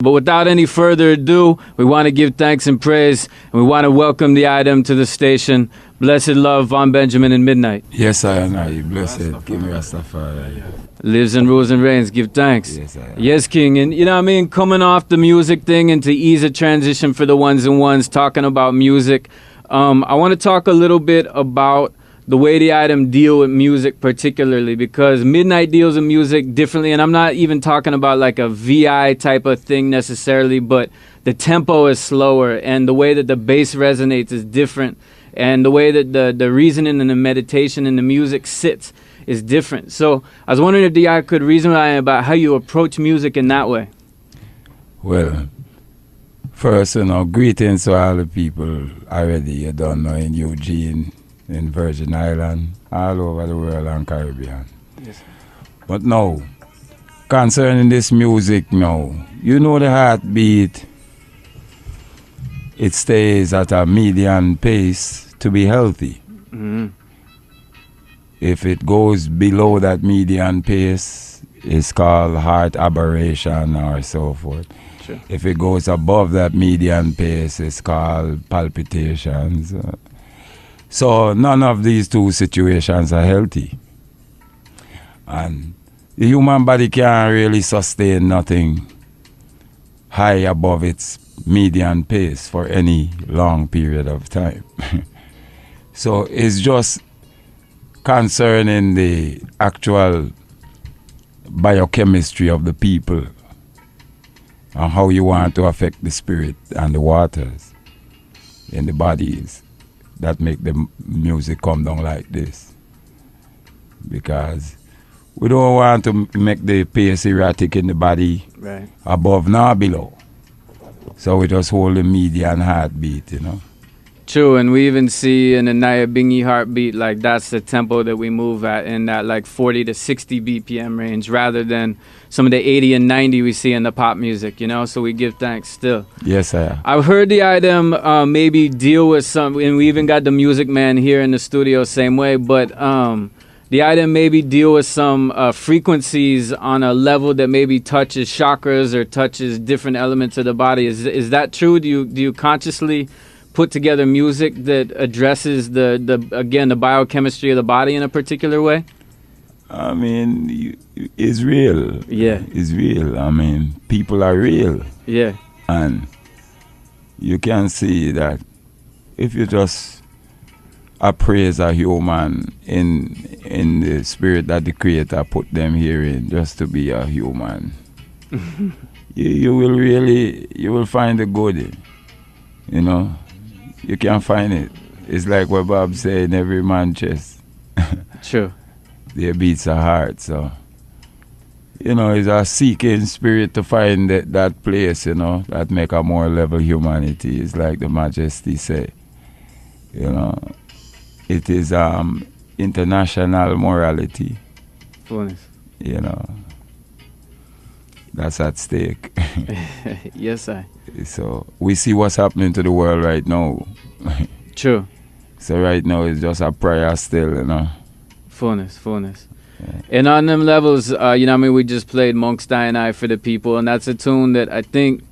But without any further ado, we want to give thanks and praise, and we want to welcome the item to the station. Blessed love, Vaughn Benjamin and Midnite. Yes, I am. Blessed. Give me Rastafari. Lives and rules and reigns. Give thanks. Yes, I am. Yes, King. And you know what I mean? Coming off the music thing and to ease a transition for the ones and ones, talking about music. I want to talk a little bit about the way the item deal with music particularly, because Midnite deals with music differently, and I'm not even talking about like a VI type of thing necessarily, but the tempo is slower and the way that the bass resonates is different, and the way that the reasoning and the meditation and the music sits is different. So I was wondering if DI could reason with I about how you approach music in that way. Well, first, greetings to all the people already, you don't know, in Eugene, in Virgin Island, all over the world and Caribbean. Yes. But now, concerning this music now, you know the heartbeat, it stays at a median pace to be healthy. Mm-hmm. If it goes below that median pace, it's called heart aberration or so forth. Sure. If it goes above that median pace, it's called palpitations. So none of these two situations are healthy. And the human body can't really sustain nothing high above its median pace for any long period of time. So it's just concerning the actual biochemistry of the people and how you want to affect the spirit and the waters in the bodies that make the music come down like this. Because we don't want to make the pace erratic in the body, Right. above nor below. So we just hold the median heartbeat, you know. True, and we even see in the Naya Bingi heartbeat, like that's the tempo that we move at in that like 40 to 60 BPM range, rather than some of the 80 and 90 we see in the pop music, you know, so we give thanks still. Yes, sir. I've heard the item maybe deal with some, and we even got the music man here in the studio same way, but the item maybe deal with some frequencies on a level that maybe touches chakras or touches different elements of the body. Is that true? Do you consciously put together music that addresses the biochemistry of the body in a particular way? I mean, it's real. Yeah. It's real. I mean, people are real. Yeah. And you can see that if you just appraise a human in the spirit that the Creator put them here in, just to be a human, you will find the good, you know. You can find it. It's like what Bob said, in every man's chest. True. There beats a heart, so you know, it's a seeking spirit to find that place, you know, that make a more level humanity. It's like the Majesty say, you know, it is international morality. Fullness. You know, that's at stake. Yes, I. So we see what's happening to the world right now. True. So right now it's just a prayer still, you know. Fullness. Yeah. And on them levels, you know what I mean, we just played Monk's Die and I for the people, and that's a tune that I think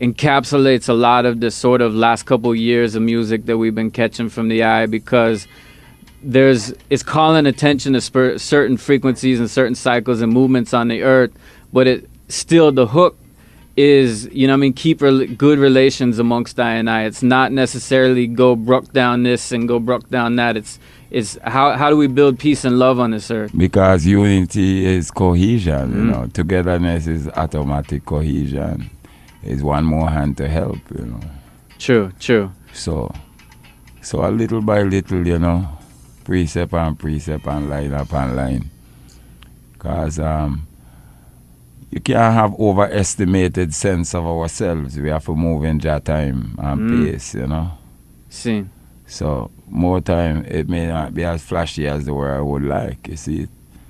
encapsulates a lot of the sort of last couple years of music that we've been catching from the eye, because it's calling attention to certain frequencies and certain cycles and movements on the earth, but it still, the hook is, you know what I mean, keep good relations amongst I and I. It's not necessarily go broke down this and go broke down that. It's how do we build peace and love on this earth? Because unity is cohesion, you know. Togetherness is automatic cohesion. It's one more hand to help, you know. True. So a little by little, you know, precept and precept and line upon line. Because you can't have overestimated sense of ourselves. We have to move in that time and pace, you know. See. So more time, it may not be as flashy as the world would like, you see.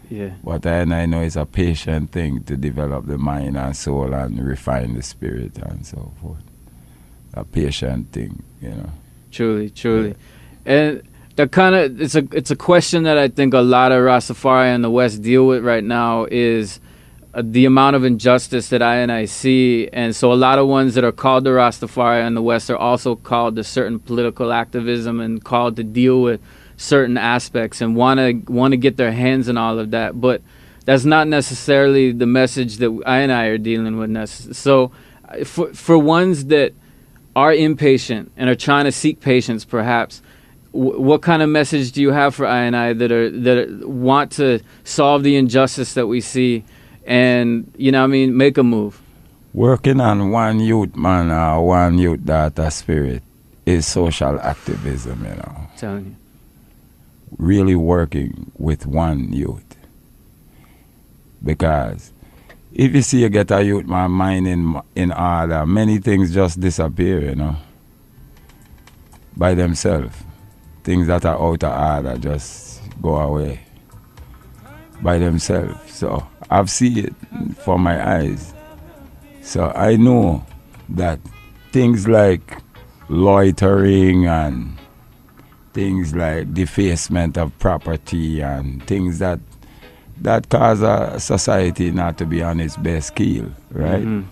Yeah. But I know it's a patient thing to develop the mind and soul and refine the spirit and so forth. A patient thing, you know. Truly. Yeah. And that kind of, it's a question that I think a lot of Rastafari in the West deal with right now is the amount of injustice that I see, and so a lot of ones that are called the Rastafari in the West are also called to certain political activism and called to deal with certain aspects and want to get their hands on all of that, but that's not necessarily the message that I are dealing with. So for ones that are impatient and are trying to seek patience, perhaps, what kind of message do you have for I that want to solve the injustice that we see and, make a move? Working on one youth man or one youth daughter spirit is social activism, I'm telling you. Really working with one youth. Because if you see you get a youth man mind in order, many things just disappear, by themselves. Things that are out of order just go away by themselves. So I've seen it for my eyes. So I know that things like loitering and things like defacement of property and things that cause a society not to be on its best keel, right? Mm-hmm.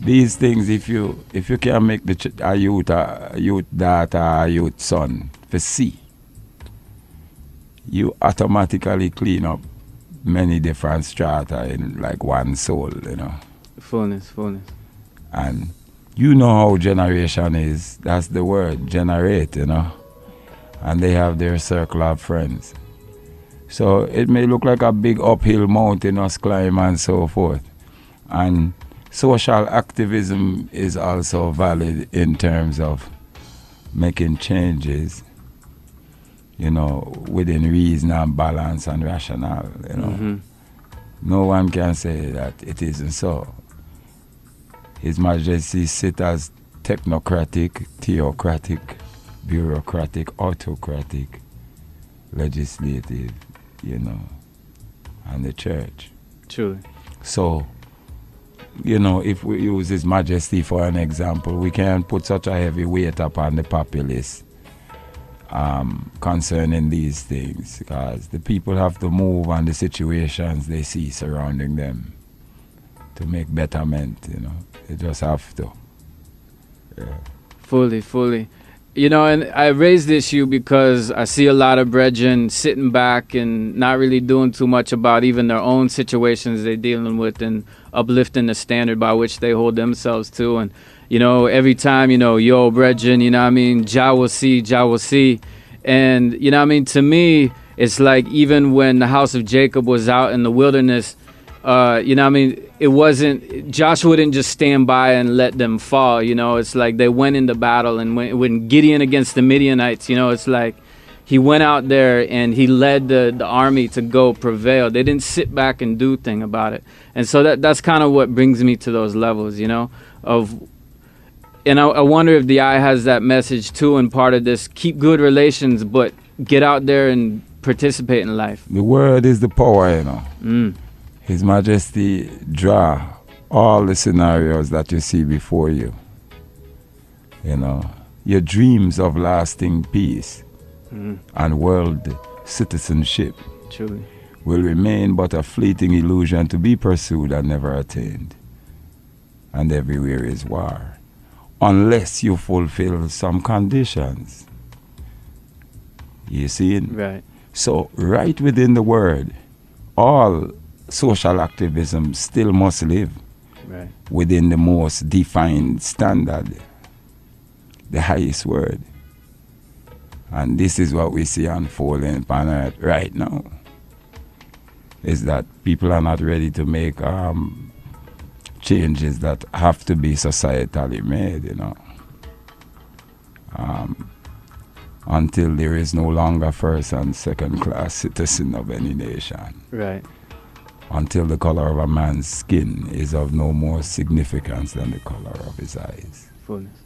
These things, if you can make a youth daughter, a youth son to see, you automatically clean up many different strata in like one soul, Fullness. And you know how generation is. That's the word, generate, And they have their circle of friends. So it may look like a big uphill mountain us climb and so forth. And social activism is also valid in terms of making changes, within reason and balance and rationale, Mm-hmm. No one can say that it isn't so. His Majesty sit as technocratic, theocratic, bureaucratic, autocratic, legislative, and the church. True. So, if we use His Majesty for an example, we can't put such a heavy weight upon the populace concerning these things, because the people have to move on the situations they see surrounding them to make betterment, They just have to. Yeah. Fully. And I raise the issue because I see a lot of brethren sitting back and not really doing too much about even their own situations they're dealing with and uplifting the standard by which they hold themselves to. And, every time, yo, brethren, Jah will see. And, to me, it's like even when the house of Jacob was out in the wilderness, it wasn't, Joshua didn't just stand by and let them fall, it's like they went into battle. And when Gideon against the Midianites, it's like he went out there and he led the army to go prevail. They didn't sit back and do thing about it. And so that's kind of what brings me to those levels, and I wonder if the eye has that message too, and part of this, keep good relations, but get out there and participate in life. The word is the power, His Majesty draw all the scenarios that you see before you. Your dreams of lasting peace and world citizenship Truly. Will remain but a fleeting illusion to be pursued and never attained. And everywhere is war, unless you fulfill some conditions. You see? Right. So right within the word, all social activism still must live within the most defined standard, the highest word. And this is what we see unfolding on earth right now, is that people are not ready to make changes that have to be societally made, until there is no longer first and second class citizen of any nation. Right. Until the color of a man's skin is of no more significance than the color of his eyes. Fullness.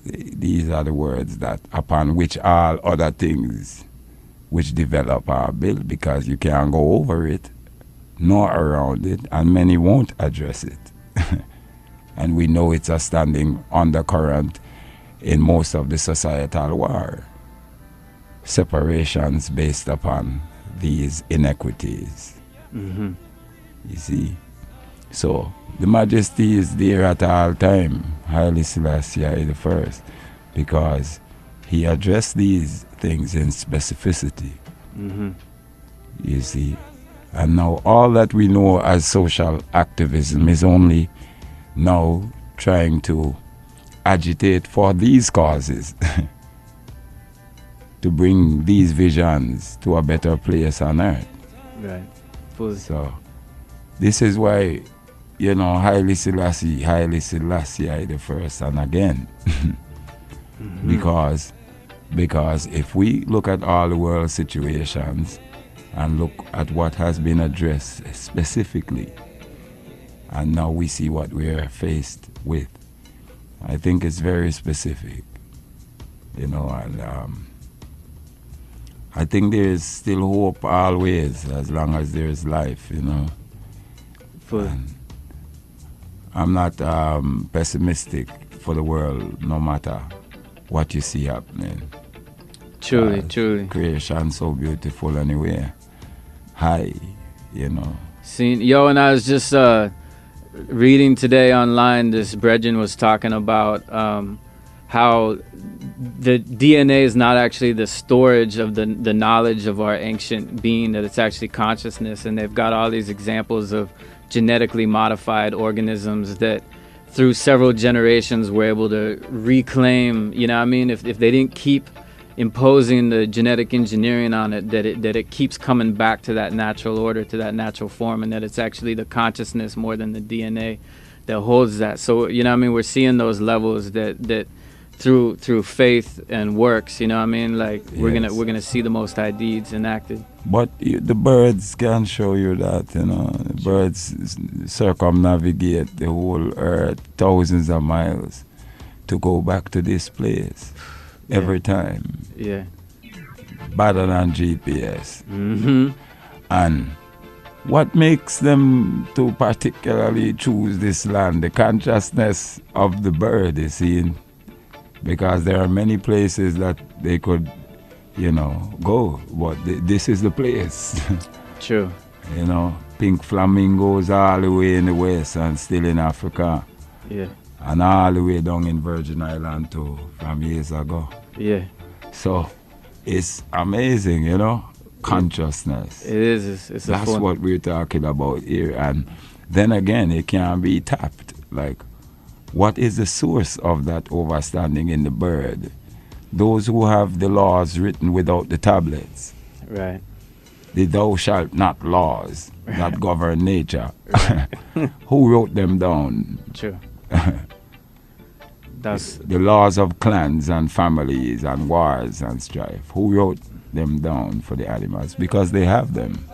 These are the words that upon which all other things which develop are built, because you can't go over it nor around it, and many won't address it. And we know it's a standing undercurrent in most of the societal war. Separations based upon these inequities. Mm-hmm. You see? So the majesty is there at all time, Haile Selassie the first, because he addressed these things in specificity. Mm-hmm. You see? And now all that we know as social activism is only now trying to agitate for these causes, to bring these visions to a better place on earth. Right. Fully. So this is why, you know, Haile Selassie the first and again. Mm-hmm. Because if we look at all the world situations and look at what has been addressed specifically, and now we see what we are faced with, I think it's very specific, you know, and I think there is still hope always as long as there is life, you know. Fully. And I'm not pessimistic for the world, no matter what you see happening. Truly. Creation so beautiful anyway. High, you know. And I was just reading today online, this brethren was talking about how the DNA is not actually the storage of the knowledge of our ancient being, that it's actually consciousness. And they've got all these examples of genetically modified organisms that through several generations were able to reclaim, you know what I mean? If they didn't keep imposing the genetic engineering on it, that it keeps coming back to that natural order, to that natural form, and that it's actually the consciousness more than the DNA that holds that. So, you know what I mean? We're seeing those levels that through faith and works, you know what I mean? Like we're gonna see the Most High deeds enacted. But the birds can show you that, you know. The birds circumnavigate the whole earth thousands of miles to go back to this place every time. Yeah. Better than GPS. Mm-hmm. And what makes them to particularly choose this land? The consciousness of the bird, you see. Because there are many places that they could, you know, go, but this is the place. True. You know, pink flamingos all the way in the west and still in Africa. Yeah. And all the way down in Virgin Island too, from years ago. Yeah. So it's amazing, you know, consciousness. It is. It's That's what we're talking about here. And then again, it can be tapped. Like, what is the source of that overstanding in the bird? Those who have the laws written without the tablets. Right. The thou shalt not laws that govern nature. Right. Who wrote them down? True. That's the laws of clans and families and wars and strife. Who wrote them down for the animals? Because they have them.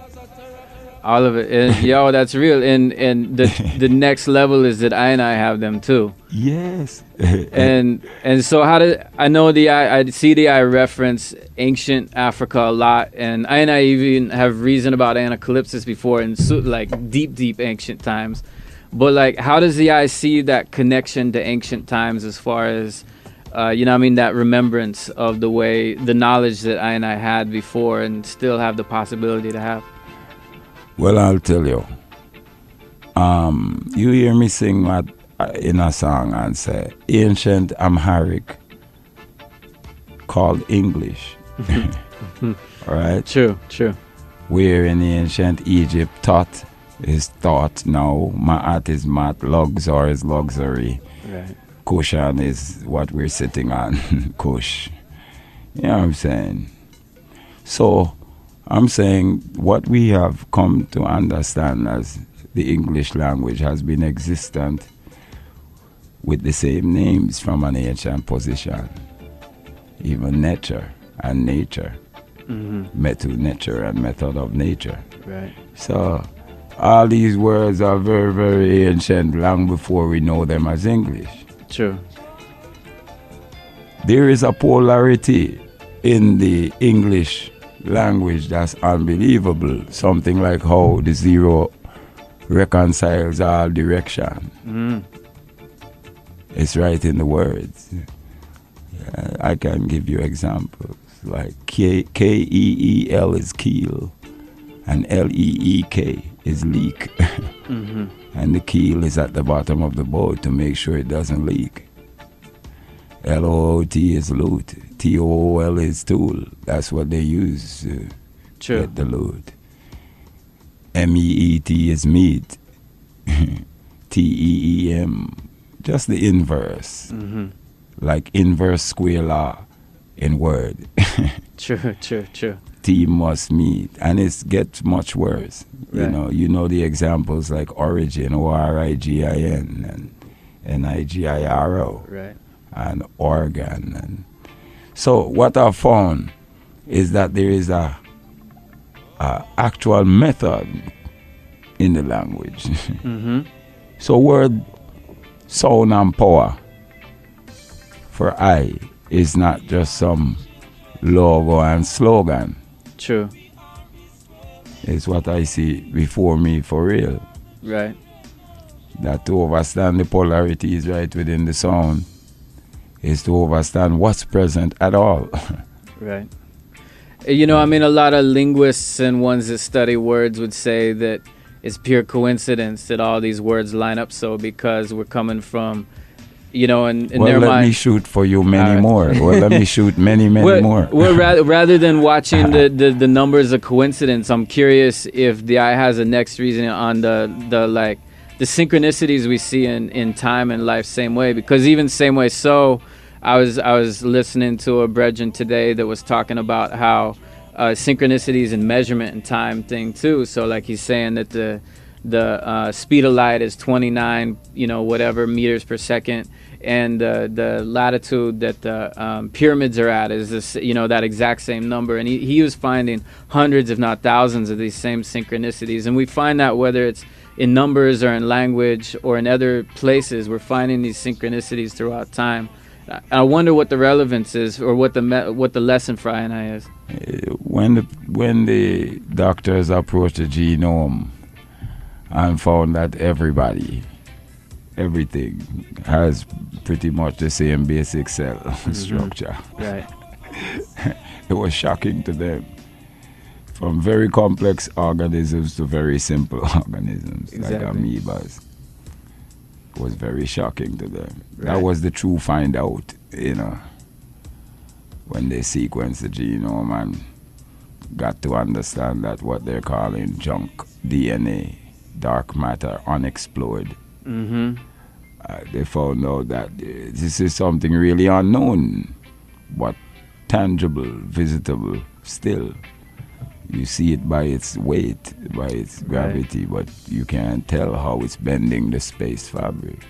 all of it. And, that's real. And the next level is that I have them too. Yes. and so I see the I reference ancient Africa a lot, and I even have reasoned about anacalypsis before in like deep ancient times. But like, how does the I see that connection to ancient times as far as that remembrance of the knowledge that I had before and still have the possibility to have? Well, I'll tell you. You hear me sing in a song and say, ancient Amharic called English. All right? True. Where in ancient Egypt thought is thought now. Ma'at is mat, luxor is luxury. Right. Kushan is what we're sitting on. Kush. You know what I'm saying? So, I'm saying what we have come to understand as the English language has been existent with the same names from an ancient position. Even nature and nature. Method, nature and method of nature. Right. So all these words are very, very ancient, long before we know them as English. True. There is a polarity in the English language that's unbelievable. Something like how the zero reconciles all direction. It's right in the words. I can give you examples like Keel is keel and Leek is leak. Mm-hmm. And the keel is at the bottom of the boat to make sure it doesn't leak. LOOT is loot. TOOL is tool. That's what they use to get the loot. MEET is meat. TEEM, just the inverse. Mm-hmm. Like inverse square law in Word. True. T must meet, and it gets much worse. Right. You know the examples like origin, ORIGIN, and NIGIRO, Right. and organ. And so what I found is that there is a actual method in the language. Mm-hmm. So word, sound, and power for I is not just some logo and slogan. True. It's what I see before me for real. Right. That to understand the polarities right within the sound is to understand what's present at all. Right. You know, I mean, a lot of linguists and ones that study words would say that it's pure coincidence that all these words line up so, because we're coming from, you know, in well, their let mind. me shoot for you many more. Well, let me shoot many more. Well, rather than watching the numbers of coincidence, I'm curious if the eye has a next reason on the synchronicities we see in time and life same way. Because even same way, so I was listening to a brethren today that was talking about how synchronicities and measurement and time thing too. So like he's saying that the speed of light is 29, whatever meters per second, and the latitude that the pyramids are at is this, that exact same number. And he was finding hundreds, if not thousands, of these same synchronicities. And we find that whether it's in numbers or in language or in other places, we're finding these synchronicities throughout time. I wonder what the relevance is, or what the lesson for I is. When the doctors approached the genome and found that everything has pretty much the same basic cell structure. Right. It was shocking to them. From very complex organisms to very simple organisms, exactly. Like amoebas. It was very shocking to them. Right. That was the true find out, when they sequenced the genome and got to understand that what they're calling junk DNA, dark matter, unexplored. Mm-hmm. They found out that this is something really unknown, but tangible, visitable still. You see it by its weight, by its gravity, but you can't tell how it's bending the space fabric.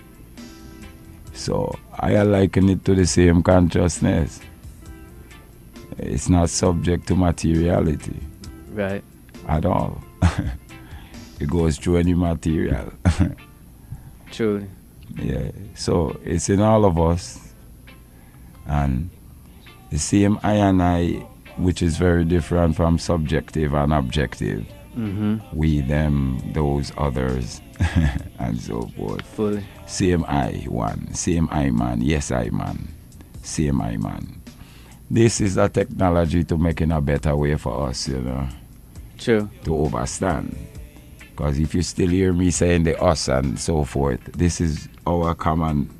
So I liken it to the same consciousness. It's not subject to materiality. Right. At all. It goes through any material. Truly. Yeah. So it's in all of us. And the same I and I, which is very different from subjective and objective. Mm-hmm. We, them, those, others, and so forth. Fully. Same I, one. Same I, man. Yes, I, man. Same I, man. This is a technology to making a better way for us, True. to understand. Because if you still hear me saying the us and so forth, this is our common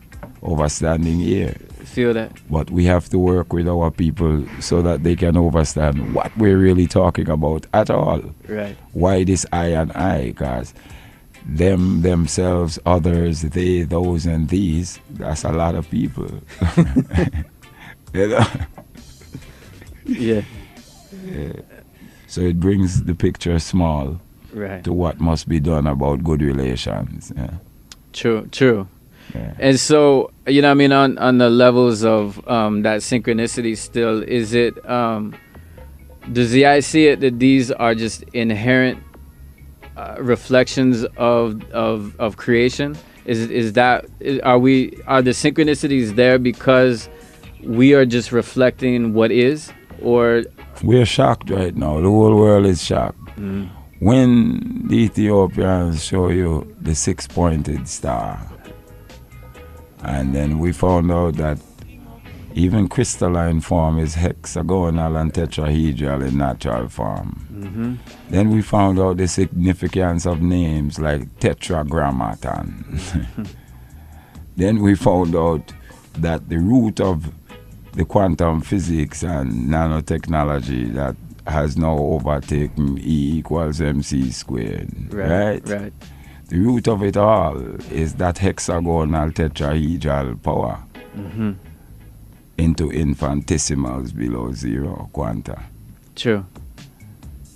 understanding here. Feel that. But we have to work with our people so that they can understand what we're really talking about at all. Right. Why this I and I? Because them, themselves, others, they, those, and these, that's a lot of people. Yeah. Yeah. So it brings the picture small to what must be done about good relations. Yeah. True. Yeah. And so, on the levels of that synchronicity still, is it, does the eye see it that these are just inherent reflections of creation? Are the synchronicities there because we are just reflecting what is, or? We're shocked right now. The whole world is shocked. Mm. When the Ethiopians show you the 6-pointed star, and then we found out that even crystalline form is hexagonal and tetrahedral in natural form. Mm-hmm. Then we found out the significance of names like tetragrammaton. Then we found out that the root of the quantum physics and nanotechnology that has now overtaken E equals mc squared. Right? The root of it all is that hexagonal tetrahedral power into infinitesimals below zero quanta. True.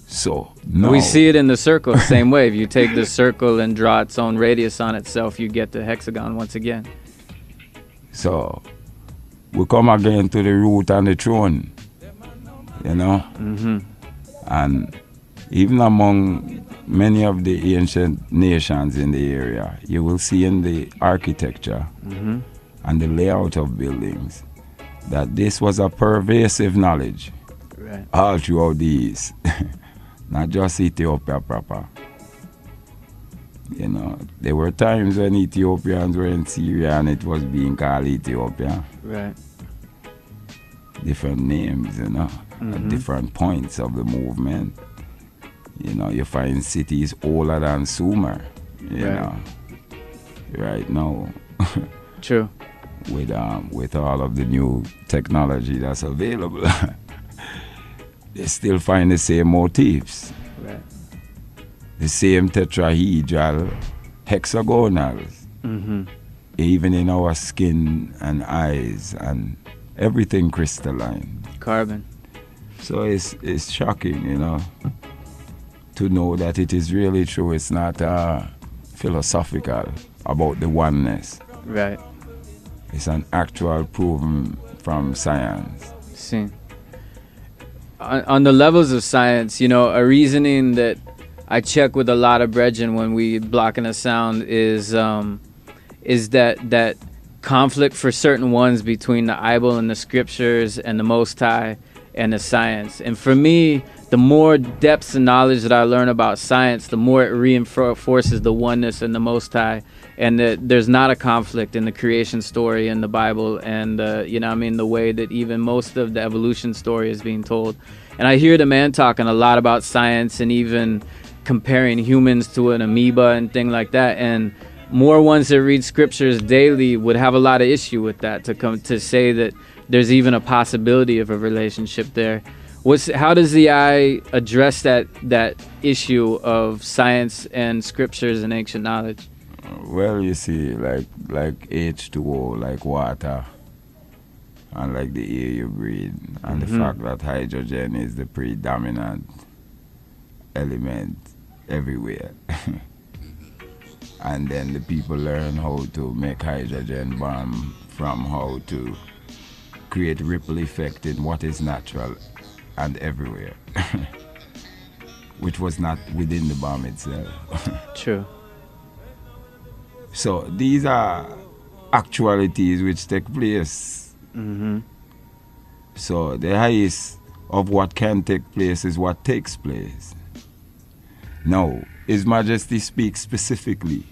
So no. We see it in the circle, same way. If you take the circle and draw its own radius on itself, you get the hexagon once again. So we come again to the root and the throne, you know? Mm-hmm. And even among many of the ancient nations in the area, you will see in the architecture and the layout of buildings that this was a pervasive knowledge all throughout the East. Not just Ethiopia proper. You know, there were times when Ethiopians were in Syria and it was being called Ethiopia. Right. Different names, you know, at different points of the movement. You know, you find cities older than Sumer, you know, right now. True. With all of the new technology that's available. They still find the same motifs. Right. The same tetrahedral hexagonals. Even in our skin and eyes and everything crystalline. Carbon. So it's shocking, you know, to know that it is really true. It's not philosophical about the oneness. Right. It's an actual proven from science. See. On the levels of science, you know, a reasoning that I check with a lot of brethren when we blocking a sound is that conflict for certain ones between the Bible and the scriptures and the Most High and the science. And for me, the more depths and knowledge that I learn about science, the more it reinforces the oneness and the Most High, and that there's not a conflict in the creation story in the Bible, and you know what I mean, the way that even most of the evolution story is being told. And I hear the man talking a lot about science and even comparing humans to an amoeba and thing like that, and more ones that read scriptures daily would have a lot of issue with that, to come to say that there's even a possibility of a relationship there. How does the eye address that issue of science and scriptures and ancient knowledge? Well, you see, like H2O, like water, and like the air you breathe, and the fact that hydrogen is the predominant element everywhere. And then the people learn how to make hydrogen bomb from how to create ripple effect in what is natural and everywhere, which was not within the bomb itself. True. So these are actualities which take place. So the highest of what can take place is what takes place. Now, His Majesty speaks specifically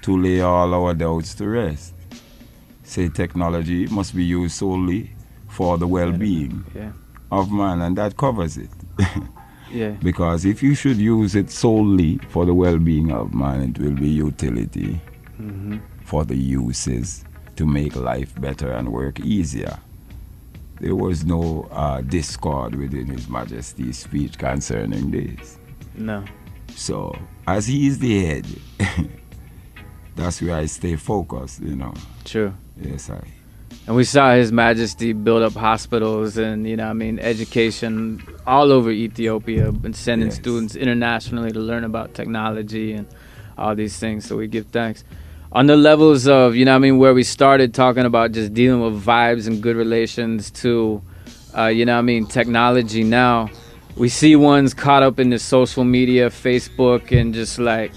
to lay all our doubts to rest. Say technology must be used solely for the well-being of man, and that covers it. Because if you should use it solely for the well-being of man, it will be utility for the uses to make life better and work easier. There was no discord within His Majesty's speech concerning this. No. So, as he is the head, that's where I stay focused, you know. True. Yes, And we saw His Majesty build up hospitals and, you know, I mean, education all over Ethiopia and sending students internationally to learn about technology and all these things. So we give thanks. On the levels of, you know, I mean, where we started talking about just dealing with vibes and good relations to, you know, I mean, technology now, we see ones caught up in the social media, Facebook, and just like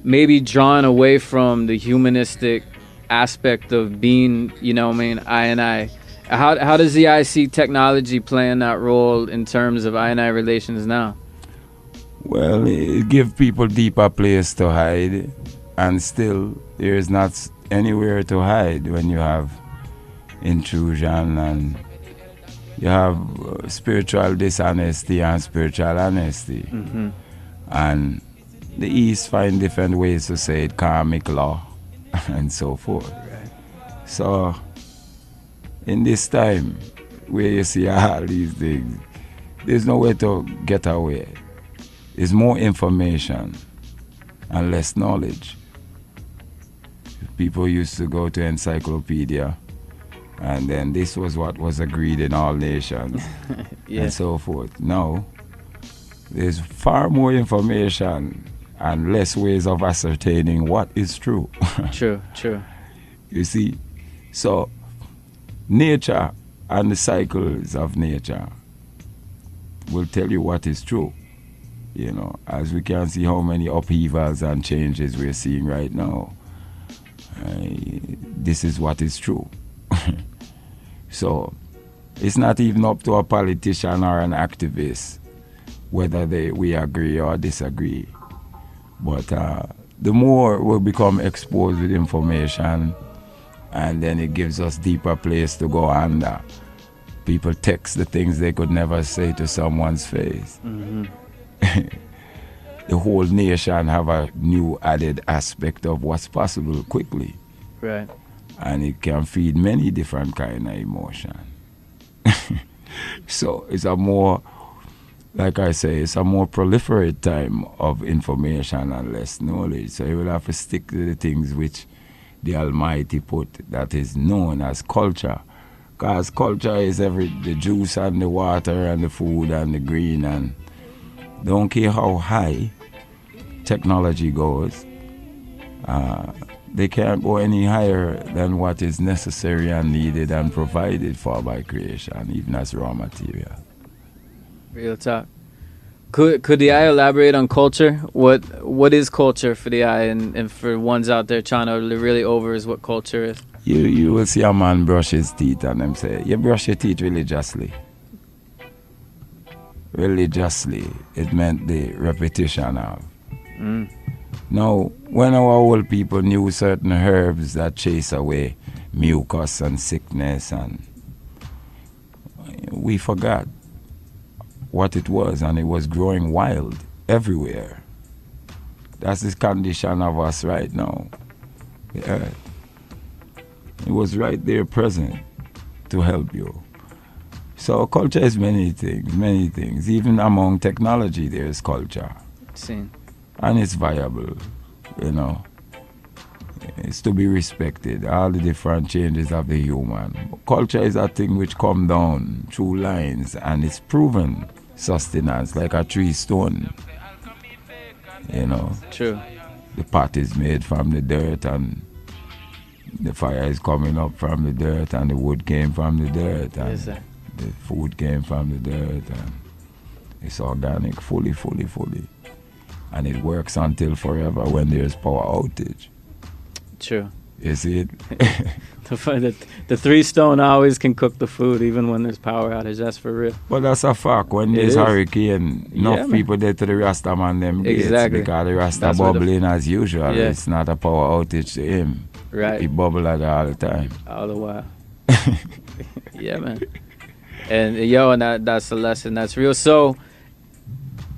maybe drawn away from the humanistic aspect of being, you know, I mean, I and I. How does the I see technology playing that role in terms of I and I relations now? Well, it gives people deeper place to hide, and still there is not anywhere to hide when you have intrusion, and you have spiritual dishonesty and spiritual honesty. Mm-hmm. And the East find different ways to say it, karmic law and so forth. Right. So in this time where you see all these things, there's no way to get away. There's more information and less knowledge. People used to go to encyclopedia, and then this was what was agreed in all nations Yeah. and so forth. Now, there's far more information and less ways of ascertaining what is true. True, true. You see? So, nature and the cycles of nature will tell you what is true. You know, as we can see how many upheavals and changes we're seeing right now. This is what is true. So, it's not even up to a politician or an activist whether we agree or disagree. But the more we become exposed with information, and then it gives us deeper place to go under. People text the things they could never say to someone's face. Mm-hmm. The whole nation have a new added aspect of what's possible quickly. Right. And it can feed many different kind of emotion. So it's a more, like I say, it's a more proliferate time of information and less knowledge. So you will have to stick to the things which the Almighty put, that is known as culture. Because culture is the juice and the water and the food and the green, and don't care how high technology goes, they can't go any higher than what is necessary and needed and provided for by creation, even as raw material. Real talk. Could the eye elaborate on culture? What is culture for the eye, and for ones out there trying to really over is what culture is? You will see a man brush his teeth and them say, you brush your teeth religiously. Religiously, it meant the repetition of. Mm. Now, when our old people knew certain herbs that chase away mucus and sickness, and we forgot what it was, and it was growing wild everywhere. That's the condition of us right now. The earth. It was right there present to help you. So culture is many things. Even among technology there is culture. Seen. And it's viable, you know. It's to be respected, all the different changes of the human. Culture is a thing which come down through lines, and it's proven sustenance, like a tree stone. You know. True. The pot is made from the dirt, and the fire is coming up from the dirt, and the wood came from the dirt, and Yes, sir. the food came from the dirt, and it's organic, fully. And it works until forever when there's power outage. True. You see it? The 3 stone always can cook the food even when there's power outage. That's for real. But that's a fact. When It there's is. hurricane, enough Yeah, man. people dead to the Rasta man them gates, Exactly. because the Rasta That's where the- bubbling as usual. Yeah. It's not a power outage to him. Right. He bubble like that all the time. All the while. Yeah, man. And that's a lesson. That's real. So,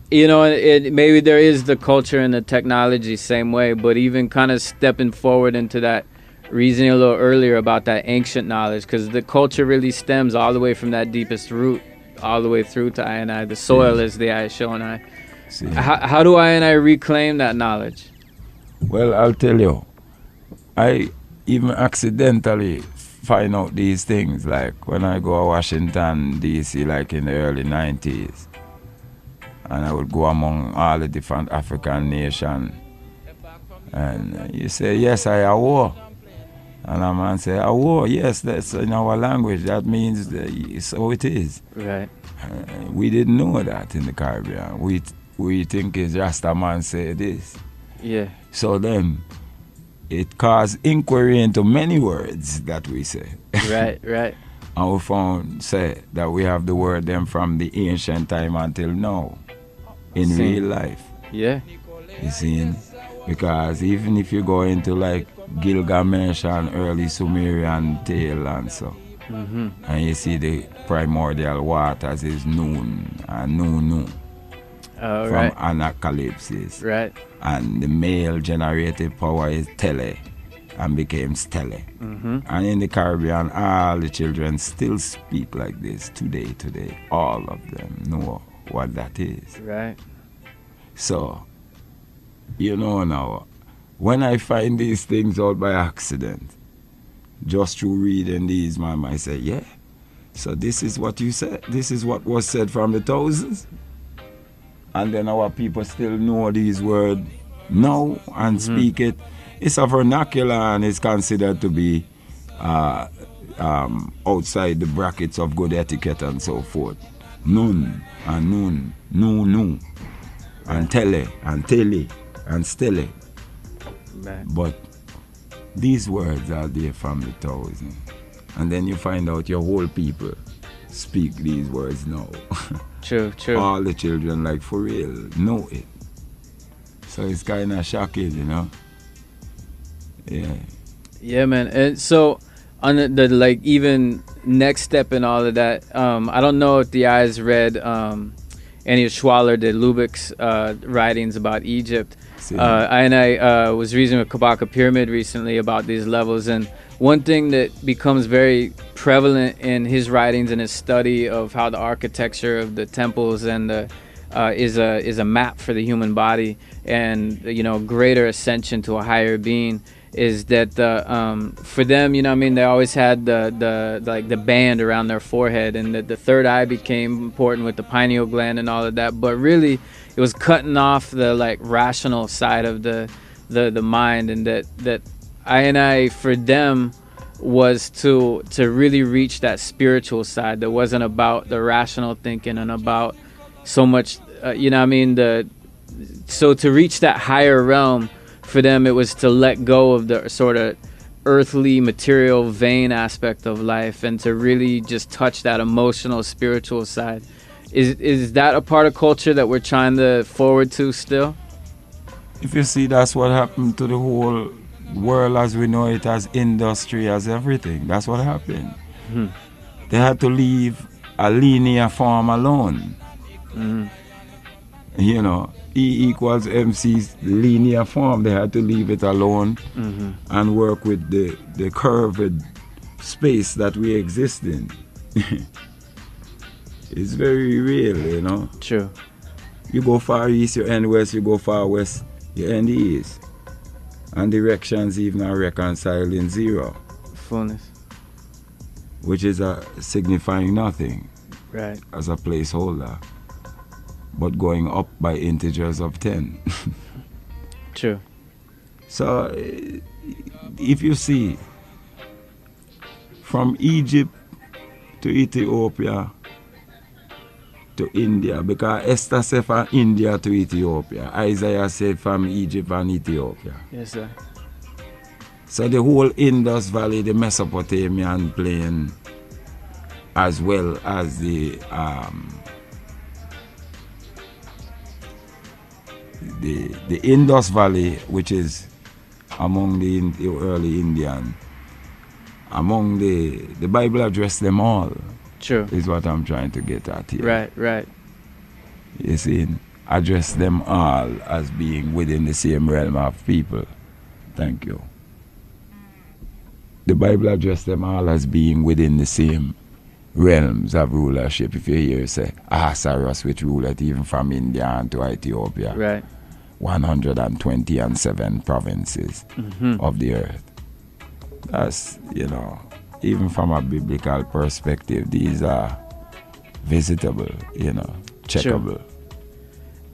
you know, maybe there is the culture and the technology same way, but even kind of stepping forward into that, reasoning a little earlier about that ancient knowledge, because the culture really stems all the way from that deepest root, all the way through to I and I. The soil is the I, show and I. See? How do I and I reclaim that knowledge? Well, I'll tell you. I even accidentally find out these things, like when I go to Washington, D.C., like in the early 90s. And I would go among all the different African nations. And you say, yes, I are war. And a man say, a war, yes, that's in our language. That means so it is. Right. We didn't know that in the Caribbean. We think it's just a man say this. Yeah. So then it caused inquiry into many words that we say. Right. And we found, say, that we have the word them from the ancient time until now. In See. real life. Yeah. You see? Because even if you go into like Gilgamesh and early Sumerian tale and so, And you see the primordial waters is noon and nu from anacalypsis. Right. And the male generative power is tele and became stele. And in the Caribbean, all the children still speak like this today. All of them know what that is. Right. So, you know now, when I find these things out by accident, just through reading these, man, I say, yeah, so this is what you said. This is what was said from the thousands. And then our people still know these words now and speak it. It's a vernacular and it's considered to be outside the brackets of good etiquette and so forth. Nun and nun, nu, and tele and tele and stele. Right. But these words are there from the thousands. And then you find out your whole people speak these words now. True. All the children, like for real, know it. So it's kind of shocking, you know. Yeah. Yeah, man. And so on the like even next step in all of that, I don't know if the eyes read any of Schwaller de Lubeck's writings about Egypt. I was reading with Kabaka Pyramid recently about these levels, and one thing that becomes very prevalent in his writings and his study of how the architecture of the temples and the is a map for the human body and greater ascension to a higher being, is that for them, they always had the band around their forehead, and that the third eye became important with the pineal gland and all of that, but really it was cutting off the rational side of the mind, and that I for them was to really reach that spiritual side that wasn't about the rational thinking and about so much so to reach that higher realm. For them, it was to let go of the sort of earthly, material, vain aspect of life and to really just touch that emotional, spiritual side. Is that a part of culture that we're trying to forward to still? If you see, that's what happened to the whole world as we know it, as industry, as everything. That's what happened. They had to leave a linear form alone. E equals MC's linear form. They had to leave it alone and work with the curved space that we exist in. It's very real, True. You go far east, you end west. You go far west, you end east. And directions even are reconciled in zero. Fullness. Which is signifying nothing. Right. As a placeholder. But going up by integers of 10. True. So, if you see, from Egypt to Ethiopia to India, because Esther said from India to Ethiopia, Isaiah said from Egypt and Ethiopia. Yes, sir. So the whole Indus Valley, the Mesopotamian plain, as well as the Indus Valley, which is among the early Indian, among the Bible addressed them all. True. Is what I'm trying to get at here. Right. You see, address them all as being within the same realm of people. Thank you. The Bible addressed them all as being within the same realms of rulership. If you hear say Ahasuerus, which ruled even from India and to Ethiopia, right, 127 provinces of the earth. That's, even from a biblical perspective, these are visitable, checkable. Sure.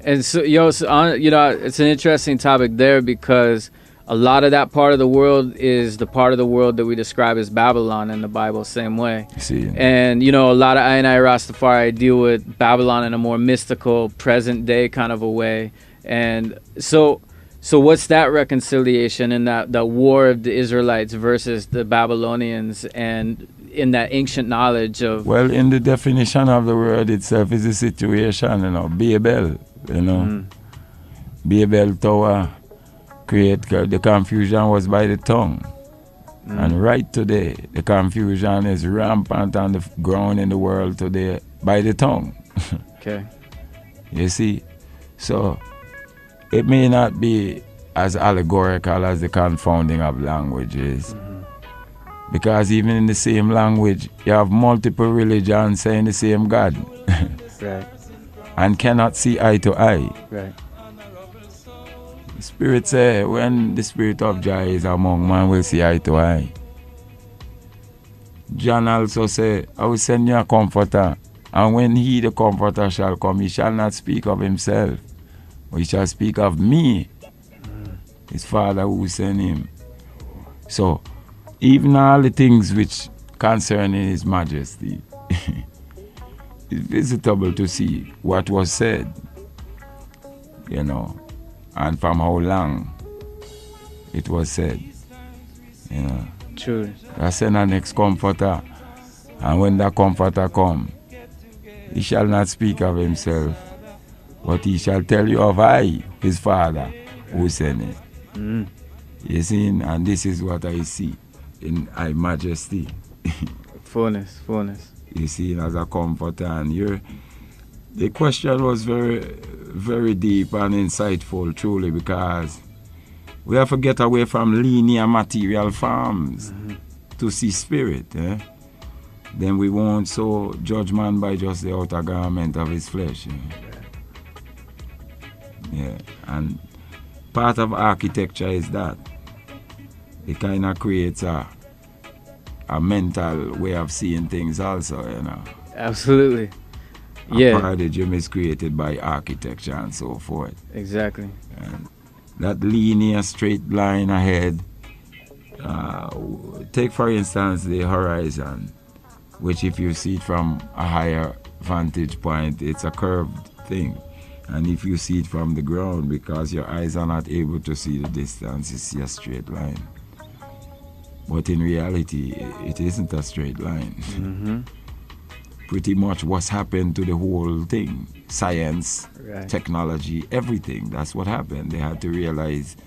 And so, it's an interesting topic there, because a lot of that part of the world is the part of the world that we describe as Babylon in the Bible, same way. See. And, a lot of I Rastafari deal with Babylon in a more mystical, present day kind of a way. And so what's that reconciliation in that war of the Israelites versus the Babylonians, and in that ancient knowledge of... Well, in the definition of the word itself is a situation, Babel, Babel Tower, the confusion was by the tongue. And right today, the confusion is rampant on the ground in the world today by the tongue. Okay. You see? So, it may not be as allegorical as the confounding of languages. Because even in the same language, you have multiple religions saying the same God. Right. And cannot see eye to eye. Right. The Spirit say, when the Spirit of Jah is among man, will see eye to eye. John also say, I will send you a comforter. And when he, the comforter, shall come, he shall not speak of himself, but he shall speak of me, his Father who sent him. So, even all the things which concern his majesty, it's visitable to see what was said, you know, and from how long it was said, you know. True. I send our next comforter, and when that comforter come, he shall not speak of himself, but he shall tell you of I, his Father, who sent him. You see, and this is what I see in I majesty. Fullness. You see, as a comforter, and the question was very, very deep and insightful, truly, because we have to get away from linear material forms to see spirit. Then we won't so judge man by just the outer garment of his flesh. Yeah, and part of architecture is that it kind of creates a mental way of seeing things also, you know. Absolutely. A paradigm is created by architecture and so forth. Exactly. And that linear straight line ahead, take for instance the horizon, which if you see it from a higher vantage point, it's a curved thing. And if you see it from the ground, because your eyes are not able to see the distance, you see a straight line. But in reality, it isn't a straight line. Pretty much what's happened to the whole thing, science, technology, everything, that's what happened. They had to realize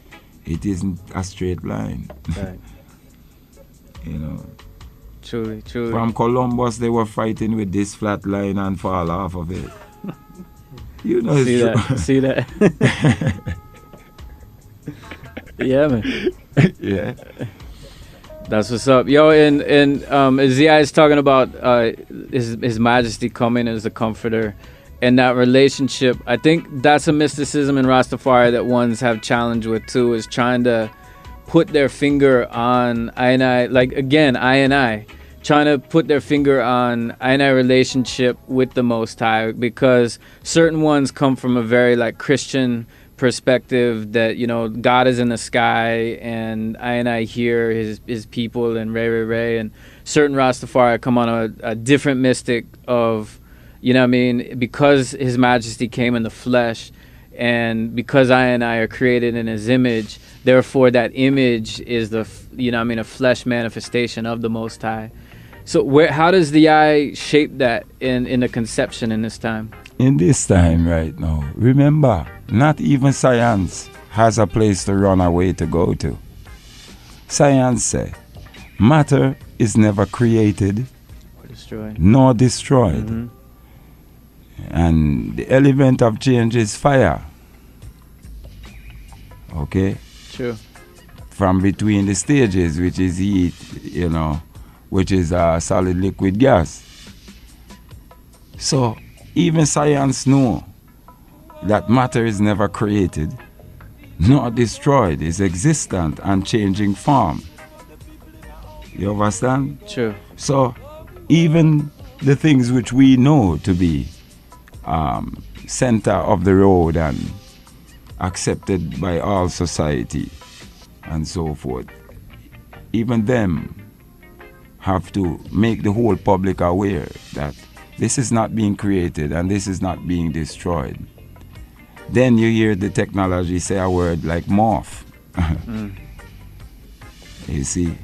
it isn't a straight line. Right. You know. Truly. From Columbus, they were fighting with this flat line and fall off of it. You know, See that? Yeah, man. Yeah. That's what's up, yo. And Zia is talking about his Majesty coming as a comforter, and that relationship. I think that's a mysticism in Rastafari that ones have challenge with too, is trying to put their finger on I and I, like again I and I, trying to put their finger on I and I relationship with the Most High, because certain ones come from a very like Christian perspective that, you know, God is in the sky and I hear his people and Ray, and certain Rastafari come on a different mystic of, you know what I mean, because his majesty came in the flesh and because I are created in his image, therefore that image is the, you know what I mean, a flesh manifestation of the Most High. So how does the eye shape that in the conception in this time? In this time right now, remember, not even science has a place to run away to go to. Science says matter is never created nor destroyed. And the element of change is fire. Okay? True. From between the stages, which is heat, you know, which is solid liquid gas. So even science know that matter is never created nor destroyed, is existent and changing form. You understand? True. So even the things which we know to be center of the road and accepted by all society and so forth, even them have to make the whole public aware that this is not being created and this is not being destroyed. Then you hear the technology say a word like morph. You see,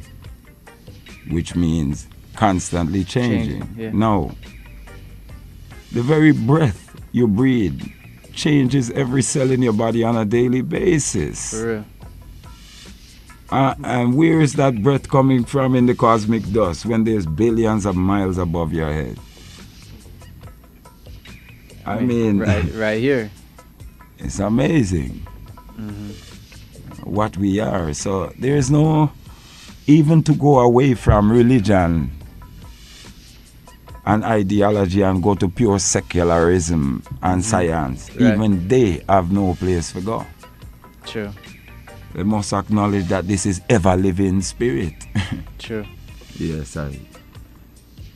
which means constantly changing. Yeah. No, the very breath you breathe changes every cell in your body on a daily basis. For real. And where is that breath coming from in the cosmic dust when there's billions of miles above your head? I mean, right here. It's amazing what we are. So there is no, even to go away from religion and ideology and go to pure secularism and science, even they have no place to go. True. They must acknowledge that this is ever-living spirit. True. Yes,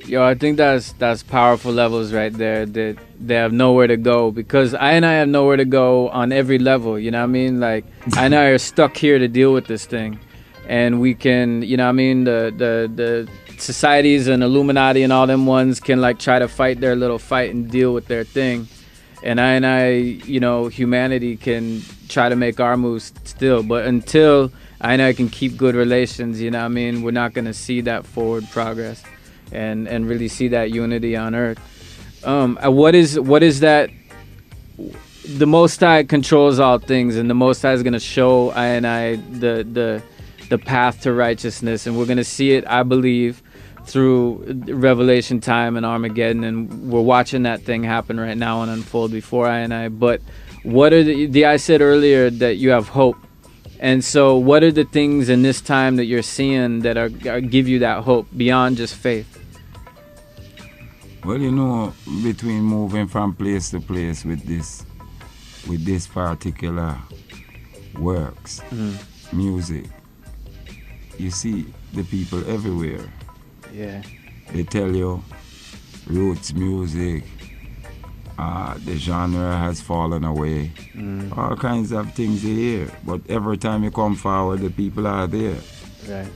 Yo, I think that's powerful levels right there, that they have nowhere to go, because I have nowhere to go on every level, you know what I mean? Like, I and I are stuck here to deal with this thing. And we can, you know what I mean, the societies and Illuminati and all them ones can like try to fight their little fight and deal with their thing. And I, you know, humanity can try to make our moves still. But until I can keep good relations, you know what I mean, we're not going to see that forward progress and really see that unity on earth. What is that? The Most High controls all things, and the Most High is going to show the path to righteousness, and we're going to see it, I believe, through Revelation time and Armageddon, and we're watching that thing happen right now and unfold before I. But what are I said earlier that you have hope, and so what are the things in this time that you're seeing that are give you that hope beyond just faith? Well, you know, between moving from place to place with this particular works, music, you see the people everywhere. Yeah. They tell you roots music, the genre has fallen away. All kinds of things you hear. But every time you come forward, the people are there. Right.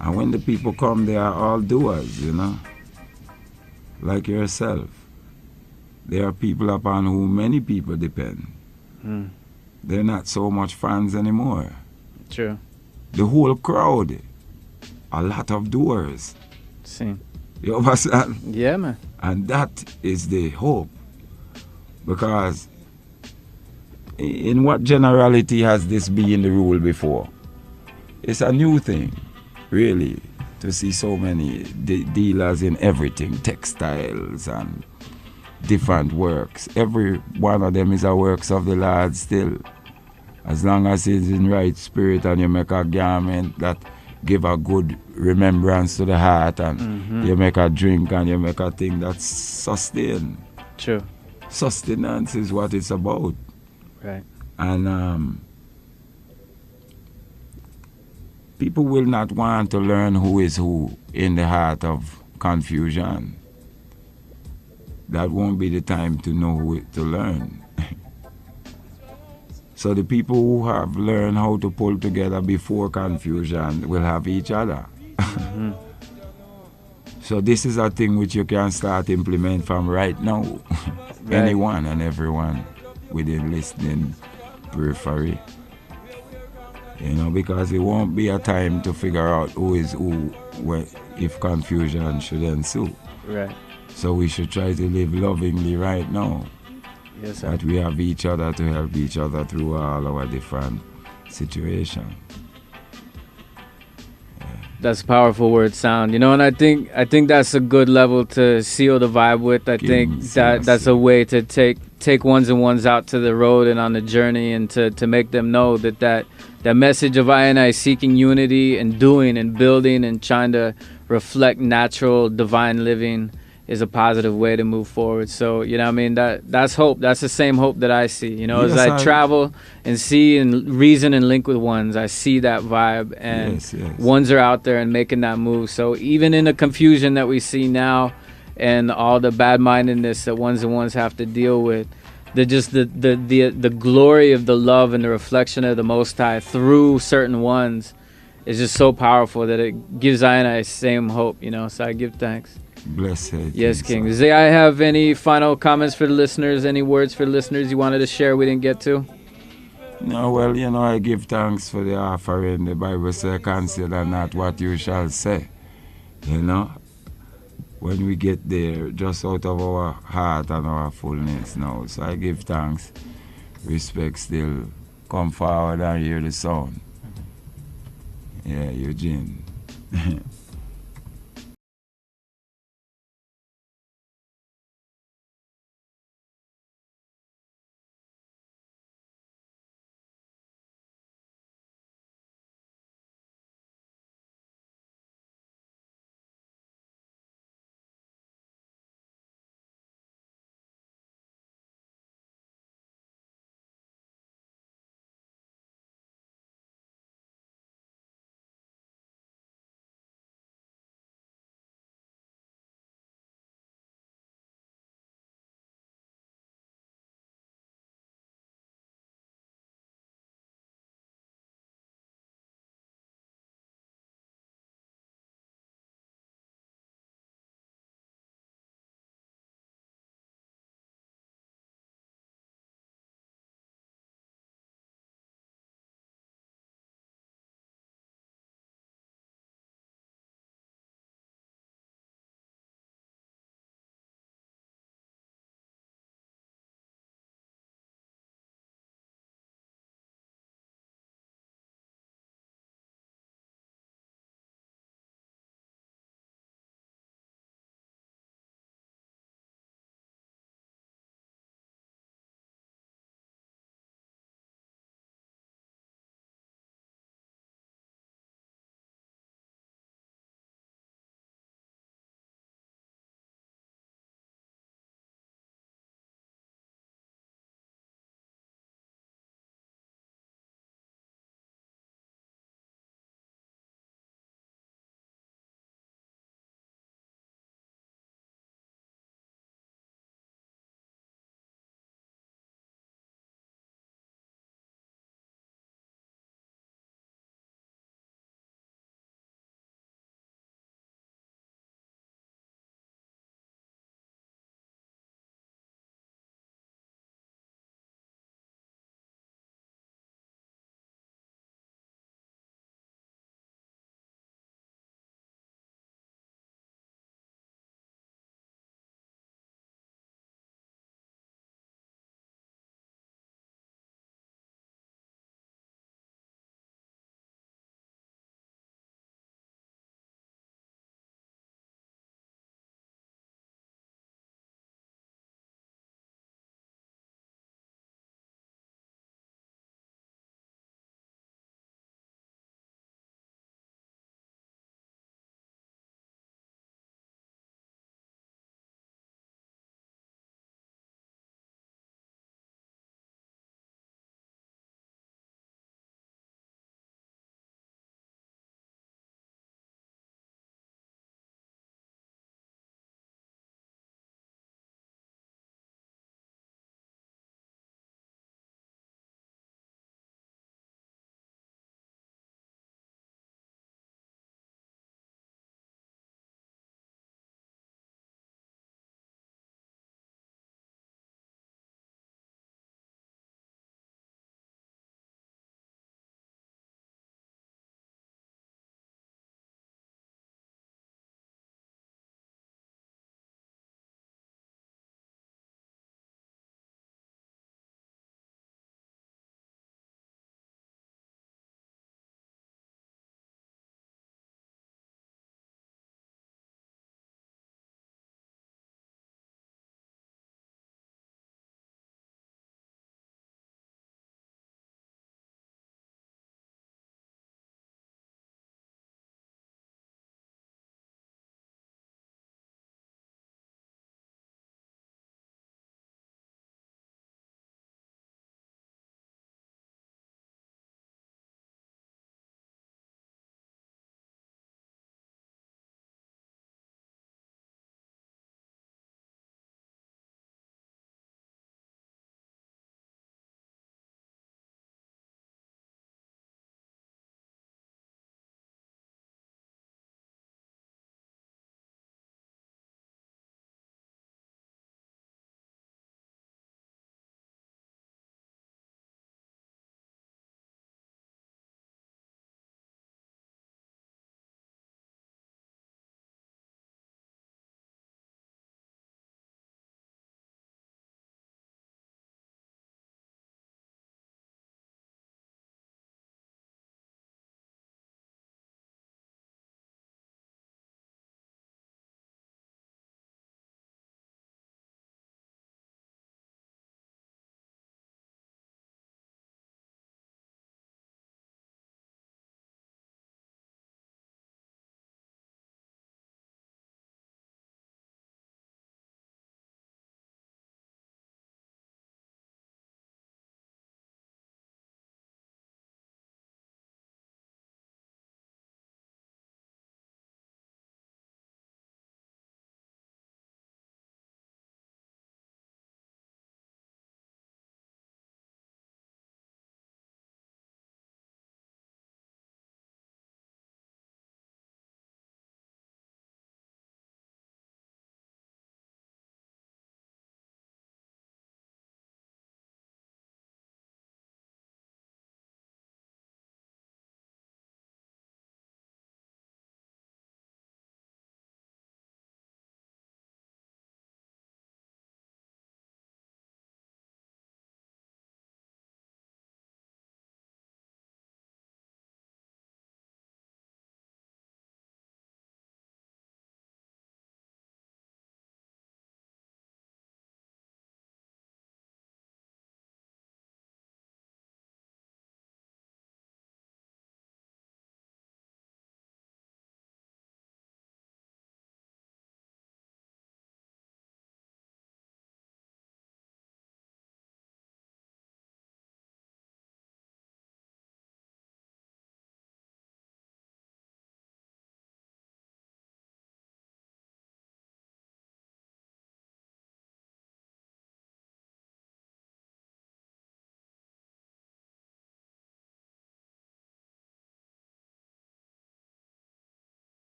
And when the people come, they are all doers, you know. Like yourself. There are people upon whom many people depend. They're not so much fans anymore. True. The whole crowd, a lot of doers. See. You understand? Yeah, man. And that is the hope. Because in what generality has this been the rule before? It's a new thing, really, to see so many dealers in everything, textiles and different works. Every one of them is a works of the Lord still. As long as it's in right spirit and you make a garment that give a good remembrance to the heart, and you make a drink and you make a thing that's sustained. True. Sustenance is what it's about. Right. And people will not want to learn who is who in the heart of confusion. That won't be the time to know who to learn. So the people who have learned how to pull together before confusion will have each other. So this is a thing which you can start implement from right now. Right. Anyone and everyone within listening periphery. You know, because it won't be a time to figure out who is who if confusion should ensue. Right. So we should try to live lovingly right now. Yes, sir. That we have each other to help each other through all our different situations. That's a powerful word sound, you know, and I think that's a good level to seal the vibe with. I think that's a way to take ones and ones out to the road and on the journey, and to make them know that message of I seeking unity and doing and building and trying to reflect natural divine living is a positive way to move forward. So, you know what I mean, that's hope. That's the same hope that I see, you know, as I travel and see and reason and link with ones, I see that vibe, and ones are out there and making that move. So even in the confusion that we see now and all the bad-mindedness that ones and ones have to deal with, the glory of the love and the reflection of the Most High through certain ones is just so powerful that it gives I same hope, you know. So I give thanks. Blessed. Yes, King. Does I have any final comments for the listeners? Any words for the listeners you wanted to share we didn't get to? No, well, you know, I give thanks for the offering. The Bible says, consider not what you shall say. You know, when we get there, just out of our heart and our fullness now. So I give thanks. Respect still. Come forward and hear the sound. Yeah, Eugene.